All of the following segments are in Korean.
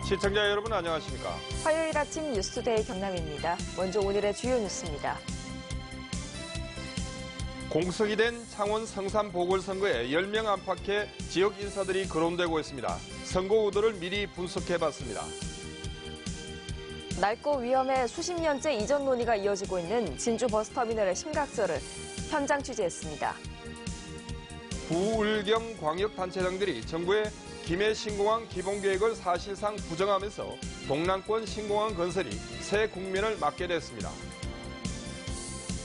시청자 여러분 안녕하십니까? 화요일 아침 뉴스투데이 경남입니다. 먼저 오늘의 주요 뉴스입니다. 공석이 된 창원 성산 보궐선거에 10명 안팎의 지역 인사들이 거론되고 있습니다. 선거 의도를 미리 분석해봤습니다. 낡고 위험해 수십 년째 이전 논의가 이어지고 있는 진주 버스터미널의 심각설을 현장 취재했습니다. 부울경 광역단체장들이 정부의 김해 신공항 기본계획을 사실상 부정하면서 동남권 신공항 건설이 새 국면을 맞게 됐습니다.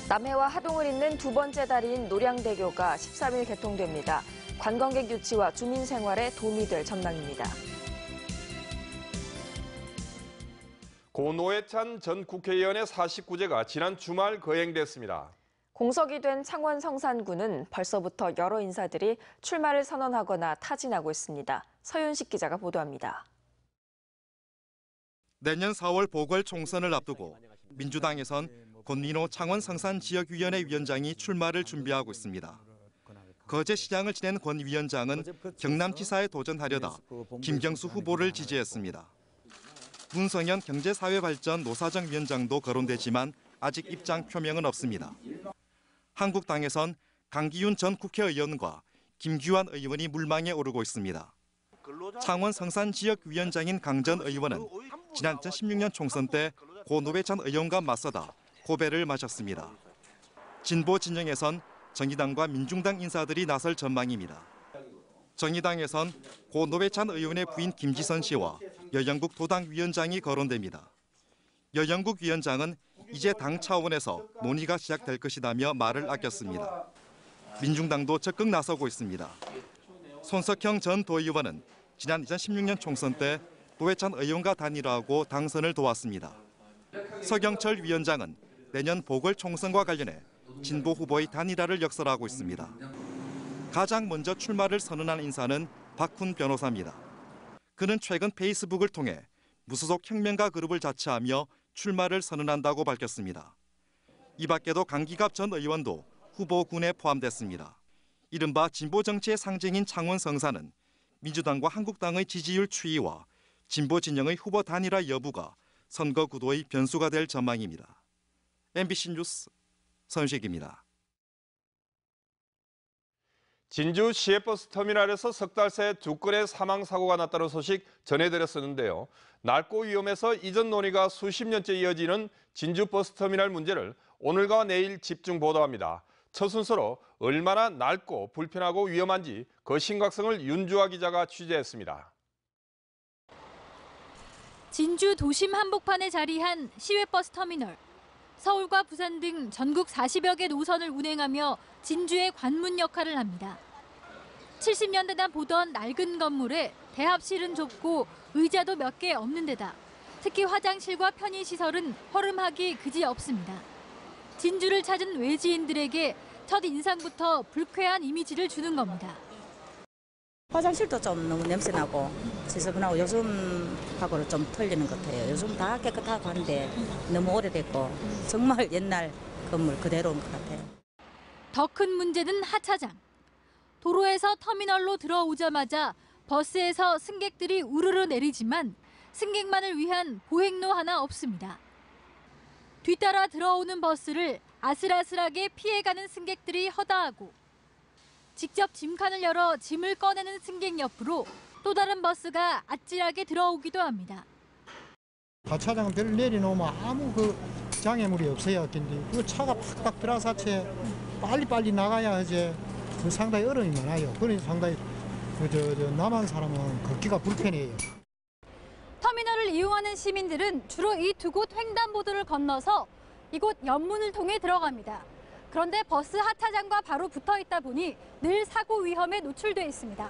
남해와 하동을 잇는 두 번째 다리인 노량대교가 13일 개통됩니다. 관광객 유치와 주민 생활에 도움이 될 전망입니다. 고 노회찬 전 국회의원의 49제가 지난 주말 거행됐습니다. 공석이 된 창원 성산군은 벌써부터 여러 인사들이 출마를 선언하거나 타진하고 있습니다. 서윤식 기자가 보도합니다. 내년 4월 보궐총선을 앞두고 민주당에선 권민호 창원 성산 지역위원회 위원장이 출마를 준비하고 있습니다. 거제 시장을 지낸 권 위원장은 경남지사에 도전하려다 김경수 후보를 지지했습니다. 문성현 경제사회발전 노사정위원장도 거론되지만 아직 입장 표명은 없습니다. 한국당에선 강기훈 전 국회의원과 김규환 의원이 물망에 오르고 있습니다. 창원 성산 지역위원장인 강 전 의원은 지난 2016년 총선 때 고 노회찬 의원과 맞서다 고배를 마셨습니다. 진보 진영에선 정의당과 민중당 인사들이 나설 전망입니다. 정의당에선 고 노회찬 의원의 부인 김지선 씨와 여영국 도당위원장이 거론됩니다. 여영국 위원장은 이제 당 차원에서 논의가 시작될 것이라며 말을 아꼈습니다. 민중당도 적극 나서고 있습니다. 손석형 전 도의원은 지난 2016년 총선 때 노회찬 의원과 단일화하고 당선을 도왔습니다. 서경철 위원장은 내년 보궐총선과 관련해 진보 후보의 단일화를 역설하고 있습니다. 가장 먼저 출마를 선언한 인사는 박훈 변호사입니다. 그는 최근 페이스북을 통해 무소속 혁명가 그룹을 자처하며 출마를 선언한다고 밝혔습니다. 이 밖에도 강기갑 전 의원도 후보군에 포함됐습니다. 이른바 진보 정치의 상징인 창원 성산은 민주당과 한국당의 지지율 추이와 진보 진영의 후보 단일화 여부가 선거 구도의 변수가 될 전망입니다. MBC 뉴스 서윤식입니다. 진주 시외버스 터미널에서 석 달 새 두 건의 사망 사고가 났다는 소식 전해드렸었는데요. 낡고 위험해서 이전 논의가 수십 년째 이어지는 진주 버스 터미널 문제를 오늘과 내일 집중 보도합니다. 첫 순서로 얼마나 낡고 불편하고 위험한지 그 심각성을 윤주아 기자가 취재했습니다. 진주 도심 한복판에 자리한 시외버스 터미널. 서울과 부산 등 전국 40여 개 노선을 운행하며 진주의 관문 역할을 합니다. 70년대나 보던 낡은 건물에 대합실은 좁고 의자도 몇 개 없는 데다 특히 화장실과 편의시설은 허름하기 그지없습니다. 진주를 찾은 외지인들에게 첫 인상부터 불쾌한 이미지를 주는 겁니다. 화장실도 좀 너무 냄새나고 지저분하고 요즘하고는 좀 틀리는 것 같아요. 요즘 다 깨끗하고 한데 너무 오래됐고 정말 옛날 건물 그대로인 것 같아요. 더 큰 문제는 하차장. 도로에서 터미널로 들어오자마자 버스에서 승객들이 우르르 내리지만 승객만을 위한 보행로 하나 없습니다. 뒤따라 들어오는 버스를 아슬아슬하게 피해가는 승객들이 허다하고 직접 짐칸을 열어 짐을 꺼내는 승객 옆으로 또 다른 버스가 아찔하게 들어오기도 합니다. 하차장들 내려놓으면 아무 장애물이 없어야 근데 그 차가 팍팍 들어서 빨리빨리 나가야 하지 상당히 어려움이 많아요. 그래서 상당히 남한 사람은 걷기가 불편해요. 터미널을 이용하는 시민들은 주로 이 두 곳 횡단보도를 건너서 이곳 연문을 통해 들어갑니다. 그런데 버스 하차장과 바로 붙어 있다 보니 늘 사고 위험에 노출돼 있습니다.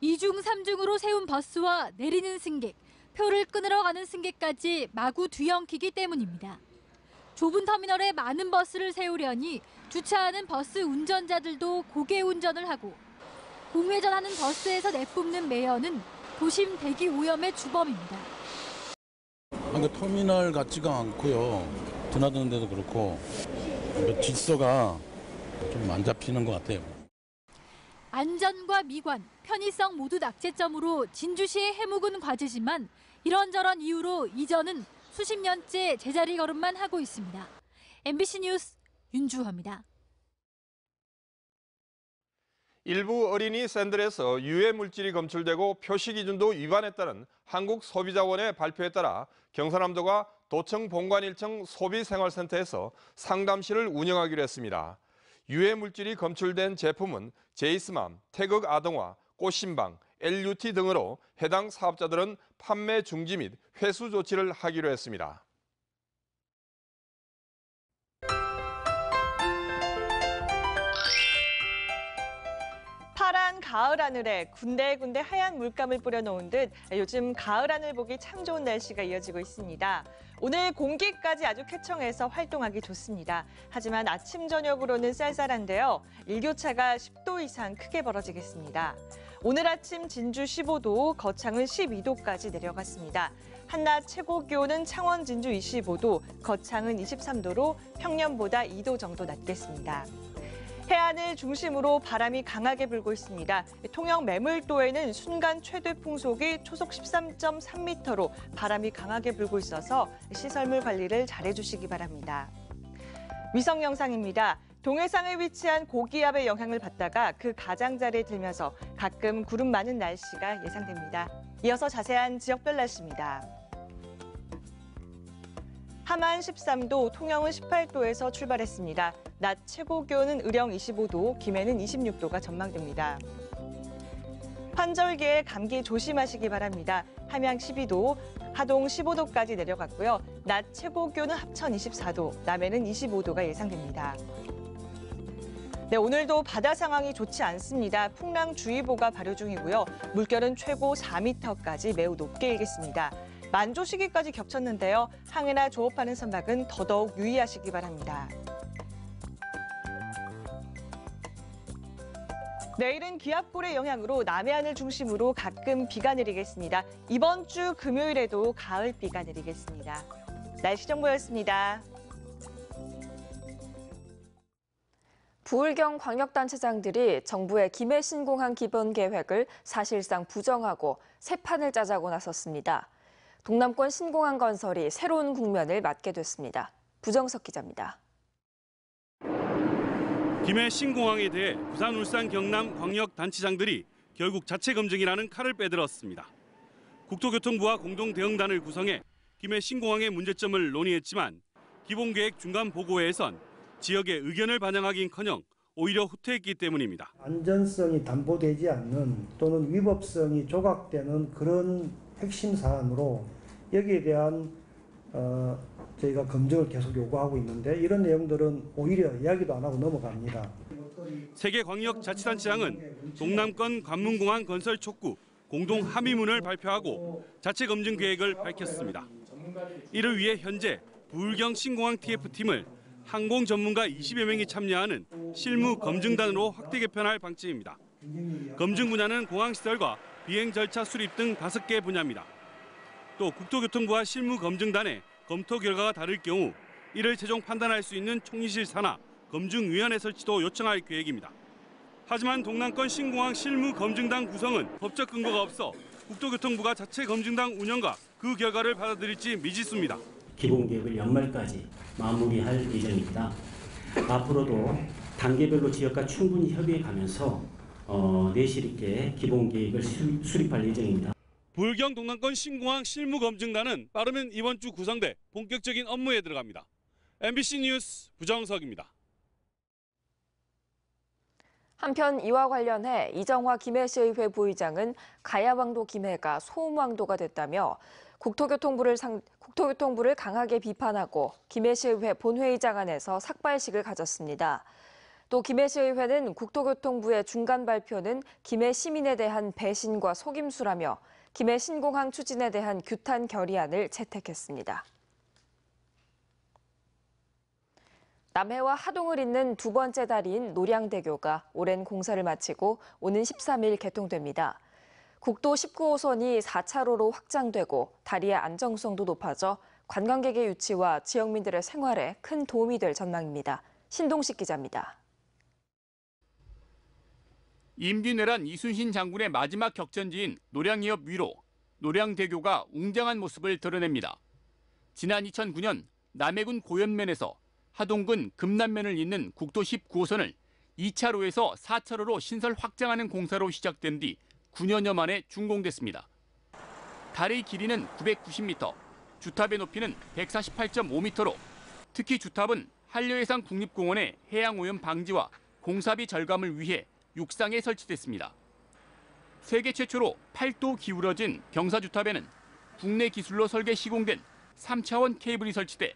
2중, 3중으로 세운 버스와 내리는 승객, 표를 끊으러 가는 승객까지 마구 뒤엉키기 때문입니다. 좁은 터미널에 많은 버스를 세우려니 주차하는 버스 운전자들도 고개 운전을 하고 공회전하는 버스에서 내뿜는 매연은 도심 대기 오염의 주범입니다. 터미널 같지가 않고요. 드나드는 데도 그렇고 질서가 좀 안 잡히는 것 같아요. 안전과 미관, 편의성 모두 낙제점으로 진주시의 해묵은 과제지만 이런저런 이유로 이전은 수십 년째 제자리 걸음만 하고 있습니다. MBC 뉴스 윤주화입니다. 일부 어린이 샌들에서 유해 물질이 검출되고 표시 기준도 위반했다는 한국소비자원의 발표에 따라 경상남도가 도청 본관 1층 소비생활센터에서 상담실을 운영하기로 했습니다. 유해 물질이 검출된 제품은 제이스맘, 태극 아동화, 꽃신방, LUT 등으로 해당 사업자들은 판매 중지 및 회수 조치를 하기로 했습니다. 파란 가을 하늘에 군데군데 하얀 물감을 뿌려놓은 듯 요즘 가을 하늘 보기 참 좋은 날씨가 이어지고 있습니다. 오늘 공기까지 아주 쾌청해서 활동하기 좋습니다. 하지만 아침 저녁으로는 쌀쌀한데요. 일교차가 10도 이상 크게 벌어지겠습니다. 오늘 아침 진주 15도, 거창은 12도까지 내려갔습니다. 한낮 최고 기온은 창원 진주 25도, 거창은 23도로 평년보다 2도 정도 낮겠습니다. 해안을 중심으로 바람이 강하게 불고 있습니다. 통영 매물도에는 순간 최대 풍속이 초속 13.3m로 바람이 강하게 불고 있어서 시설물 관리를 잘해주시기 바랍니다. 위성 영상입니다. 동해상에 위치한 고기압의 영향을 받다가 그 가장자리에 들면서 가끔 구름 많은 날씨가 예상됩니다. 이어서 자세한 지역별 날씨입니다. 함안 13도, 통영은 18도에서 출발했습니다. 낮 최고 기온은 의령 25도, 김해는 26도가 전망됩니다. 환절기에 감기 조심하시기 바랍니다. 함양 12도, 하동 15도까지 내려갔고요. 낮 최고 기온은 합천 24도, 남해는 25도가 예상됩니다. 네, 오늘도 바다 상황이 좋지 않습니다. 풍랑주의보가 발효 중이고요. 물결은 최고 4m까지 매우 높게 일겠습니다. 만조 시기까지 겹쳤는데요. 항해나 조업하는 선박은 더더욱 유의하시기 바랍니다. 내일은 기압골의 영향으로 남해안을 중심으로 가끔 비가 내리겠습니다. 이번 주 금요일에도 가을 비가 내리겠습니다. 날씨 정보였습니다. 부울경 광역단체장들이 정부의 김해 신공항 기본 계획을 사실상 부정하고 새 판을 짜자고 나섰습니다. 동남권 신공항 건설이 새로운 국면을 맞게 됐습니다. 부정석 기자입니다. 김해 신공항에 대해 부산, 울산, 경남 광역단체장들이 결국 자체 검증이라는 칼을 빼들었습니다. 국토교통부와 공동대응단을 구성해 김해 신공항의 문제점을 논의했지만 기본계획 중간 보고회에선 지역의 의견을 반영하긴커녕 오히려 후퇴했기 때문입니다. 안전성이 담보되지 않는 또는 위법성이 조각되는 그런 핵심 사안으로 여기에 대한 저희가 검증을 계속 요구하고 있는데 이런 내용들은 오히려 이야기도 안 하고 넘어갑니다. 세계광역자치단체장은 동남권 관문공항 건설 촉구 공동 합의문을 발표하고 자체 검증 계획을 밝혔습니다. 이를 위해 현재 부울경 신공항 TF팀을 항공 전문가 20여 명이 참여하는 실무 검증단으로 확대 개편할 방침입니다. 검증 분야는 공항시설과 비행 절차 수립 등 5개 분야입니다. 또 국토교통부와 실무 검증단의 검토 결과가 다를 경우 이를 최종 판단할 수 있는 총리실 산하 검증위원회 설치도 요청할 계획입니다. 하지만 동남권 신공항 실무 검증단 구성은 법적 근거가 없어 국토교통부가 자체 검증단 운영과 그 결과를 받아들일지 미지수입니다. 기본계획을 연말까지 마무리할 예정입니다. 앞으로도 단계별로 지역과 충분히 협의해가면서 내실 있게 기본계획을 수립할 예정입니다. 부울경 동남권 신공항 실무검증단은 빠르면 이번 주 구성돼 본격적인 업무에 들어갑니다. MBC 뉴스 부정석입니다. 한편 이와 관련해 이정화 김해시의회 부의장은 가야왕도 김해가 소음왕도가 됐다며 국토교통부를 강하게 비판하고 김해시의회 본회의장 안에서 삭발식을 가졌습니다. 또 김해시의회는 국토교통부의 중간 발표는 김해 시민에 대한 배신과 속임수라며 김해 신공항 추진에 대한 규탄 결의안을 채택했습니다. 남해와 하동을 잇는 두 번째 다리인 노량대교가 오랜 공사를 마치고 오는 13일 개통됩니다. 국도 19호선이 4차로로 확장되고 다리의 안정성도 높아져 관광객의 유치와 지역민들의 생활에 큰 도움이 될 전망입니다. 신동식 기자입니다. 임진왜란 이순신 장군의 마지막 격전지인 노량해협 위로 노량대교가 웅장한 모습을 드러냅니다. 지난 2009년 남해군 고현면에서 하동군 금남면을 잇는 국도 19호선을 2차로에서 4차로로 신설 확장하는 공사로 시작된 뒤 9년여 만에 준공됐습니다. 다리 길이는 990m, 주탑의 높이는 148.5m로 특히 주탑은 한려해상 국립공원의 해양오염 방지와 공사비 절감을 위해 육상에 설치됐습니다. 세계 최초로 8도 기울어진 경사주탑에는 국내 기술로 설계 시공된 3차원 케이블이 설치돼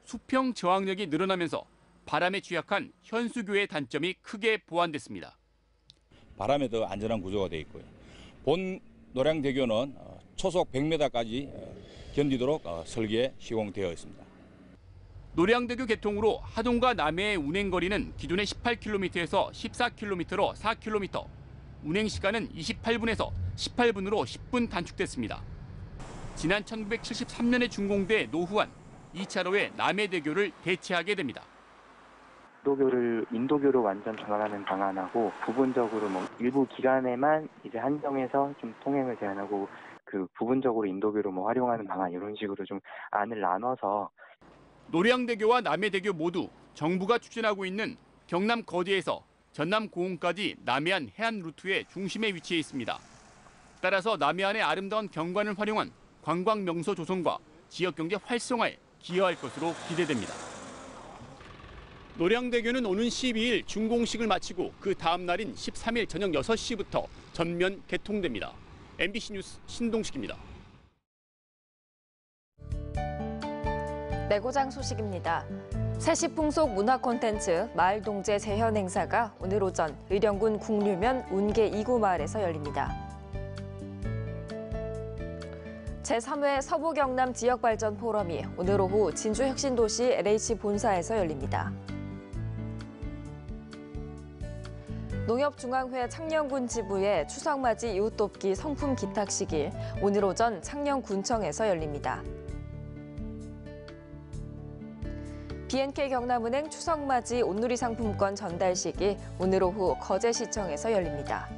수평 저항력이 늘어나면서 바람에 취약한 현수교의 단점이 크게 보완됐습니다. 바람에 더 안전한 구조가 되어 있고요. 본 노량대교는 초속 100m까지 견디도록 설계 시공되어 있습니다. 노량대교 개통으로 하동과 남해의 운행거리는 기존의 18km에서 14km로 4km, 운행시간은 28분에서 18분으로 10분 단축됐습니다. 지난 1973년에 준공돼 노후한 2차로의 남해대교를 대체하게 됩니다. 인도교로 완전 전환하는 방안하고 부분적으로 일부 기간에만 이제 한정해서 좀 통행을 제한하고 그 부분적으로 인도교로 활용하는 방안 이런 식으로 좀 안을 나눠서 노량대교와 남해대교 모두 정부가 추진하고 있는 경남 거제에서 전남 고흥까지 남해안 해안 루트의 중심에 위치해 있습니다. 따라서 남해안의 아름다운 경관을 활용한 관광 명소 조성과 지역 경제 활성화에 기여할 것으로 기대됩니다. 노량대교는 오는 12일 준공식을 마치고 그 다음 날인 13일 저녁 6시부터 전면 개통됩니다. MBC 뉴스 신동식입니다. 내고장 소식입니다. 세시풍속 문화 콘텐츠 마을동제 재현 행사가 오늘 오전 의령군 국류면 운계 2구 마을에서 열립니다. 제3회 서부경남 지역발전 포럼이 오늘 오후 진주혁신도시 LH 본사에서 열립니다. 농협중앙회 창녕군 지부의 추석맞이 이웃돕기 성품 기탁식이 오늘 오전 창녕군청에서 열립니다. BNK 경남은행 추석맞이 온누리 상품권 전달식이 오늘 오후 거제시청에서 열립니다.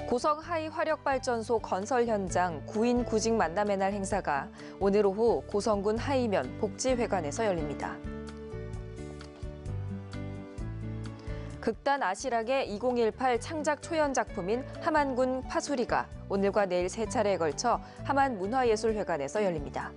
고성 하이화력발전소 건설 현장 구인 구직 만남의 날 행사가 오늘 오후 고성군 하이면 복지회관에서 열립니다. 극단 아시락의 2018 창작 초연 작품인 함안군 파수리가 오늘과 내일 3차례에 걸쳐 함안문화예술회관에서 열립니다.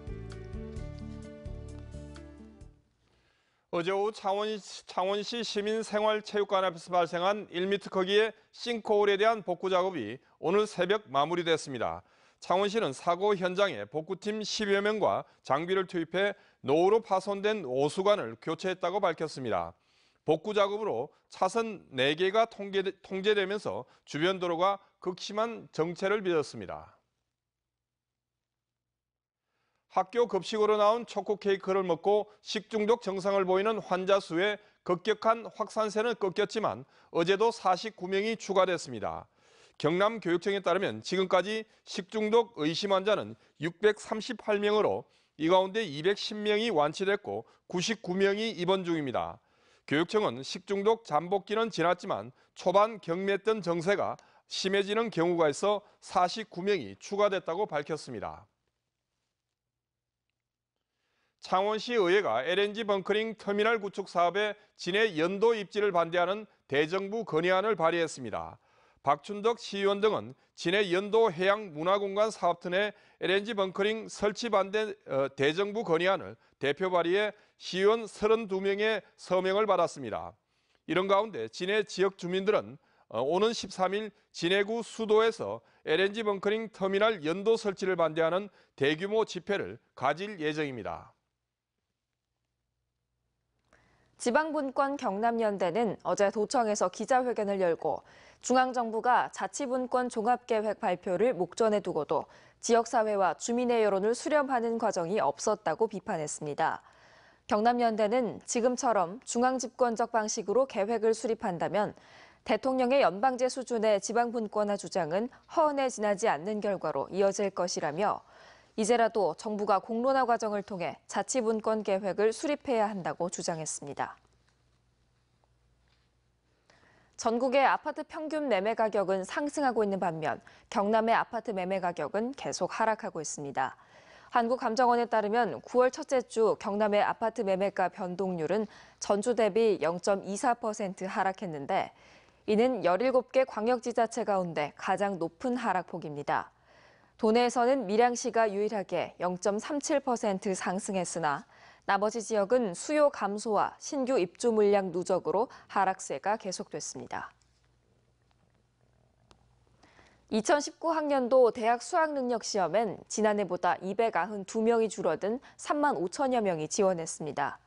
어제 오후 창원시 시민생활체육관 앞에서 발생한 1m 크기의 싱크홀에 대한 복구 작업이 오늘 새벽 마무리됐습니다. 창원시는 사고 현장에 복구팀 10여 명과 장비를 투입해 노후로 파손된 오수관을 교체했다고 밝혔습니다. 복구 작업으로 차선 4개가 통제되면서 주변 도로가 극심한 정체를 빚었습니다. 학교 급식으로 나온 초코 케이크를 먹고 식중독 증상을 보이는 환자 수의 급격한 확산세는 꺾였지만 어제도 49명이 추가됐습니다. 경남교육청에 따르면 지금까지 식중독 의심 환자는 638명으로 이 가운데 210명이 완치됐고 99명이 입원 중입니다. 교육청은 식중독 잠복기는 지났지만 초반 경미했던 증세가 심해지는 경우가 있어 49명이 추가됐다고 밝혔습니다. 창원시 의회가 LNG 벙커링 터미널 구축 사업의 진해 연도 입지를 반대하는 대정부 건의안을 발의했습니다. 박춘덕 시의원 등은 진해 연도 해양문화공간 사업터 내 LNG 벙커링 설치 반대 대정부 건의안을 대표 발의해 시의원 32명의 서명을 받았습니다. 이런 가운데 진해 지역 주민들은 오는 13일 진해구 수도에서 LNG 벙커링 터미널 연도 설치를 반대하는 대규모 집회를 가질 예정입니다. 지방분권 경남연대는 어제 도청에서 기자회견을 열고 중앙정부가 자치분권 종합계획 발표를 목전에 두고도 지역사회와 주민의 여론을 수렴하는 과정이 없었다고 비판했습니다. 경남연대는 지금처럼 중앙집권적 방식으로 계획을 수립한다면 대통령의 연방제 수준의 지방분권화 주장은 허언에 지나지 않는 결과로 이어질 것이라며 이제라도 정부가 공론화 과정을 통해 자치분권 계획을 수립해야 한다고 주장했습니다. 전국의 아파트 평균 매매 가격은 상승하고 있는 반면 경남의 아파트 매매 가격은 계속 하락하고 있습니다. 한국감정원에 따르면 9월 첫째 주 경남의 아파트 매매가 변동률은 전주 대비 0.24% 하락했는데 이는 17개 광역지자체 가운데 가장 높은 하락폭입니다. 도내에서는 밀양시가 유일하게 0.37% 상승했으나 나머지 지역은 수요 감소와 신규 입주 물량 누적으로 하락세가 계속됐습니다. 2019 학년도 대학 수학능력시험엔 지난해보다 292명이 줄어든 3만 5천여 명이 지원했습니다.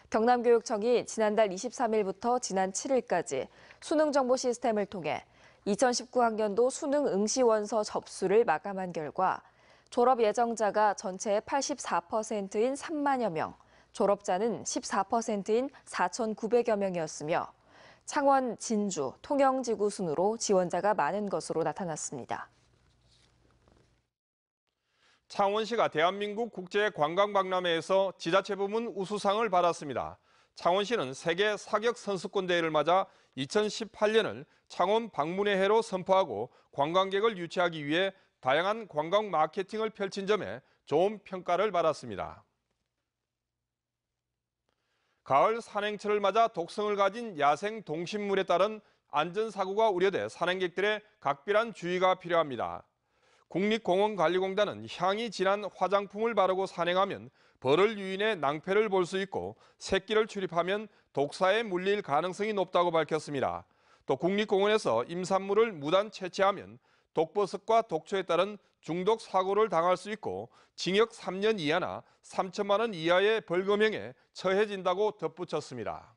경남교육청이 지난달 23일부터 지난 7일까지 수능정보 시스템을 통해 2019 학년도 수능 응시원서 접수를 마감한 결과 졸업 예정자가 전체의 84%인 3만여 명, 졸업자는 14%인 4,900여 명이었으며 창원, 진주, 통영지구 순으로 지원자가 많은 것으로 나타났습니다. 창원시가 대한민국 국제관광박람회에서 지자체 부문 우수상을 받았습니다. 창원시는 세계 사격 선수권 대회를 맞아 2018년을 창원 방문의 해로 선포하고 관광객을 유치하기 위해 다양한 관광 마케팅을 펼친 점에 좋은 평가를 받았습니다. 가을 산행철을 맞아 독성을 가진 야생 동식물에 따른 안전사고가 우려돼 산행객들의 각별한 주의가 필요합니다. 국립공원관리공단은 향이 진한 화장품을 바르고 산행하면 벌을 유인해 낭패를 볼 수 있고 새끼를 출입하면 독사에 물릴 가능성이 높다고 밝혔습니다. 또 국립공원에서 임산물을 무단 채취하면 독버섯과 독초에 따른 중독 사고를 당할 수 있고 징역 3년 이하나 3천만 원 이하의 벌금형에 처해진다고 덧붙였습니다.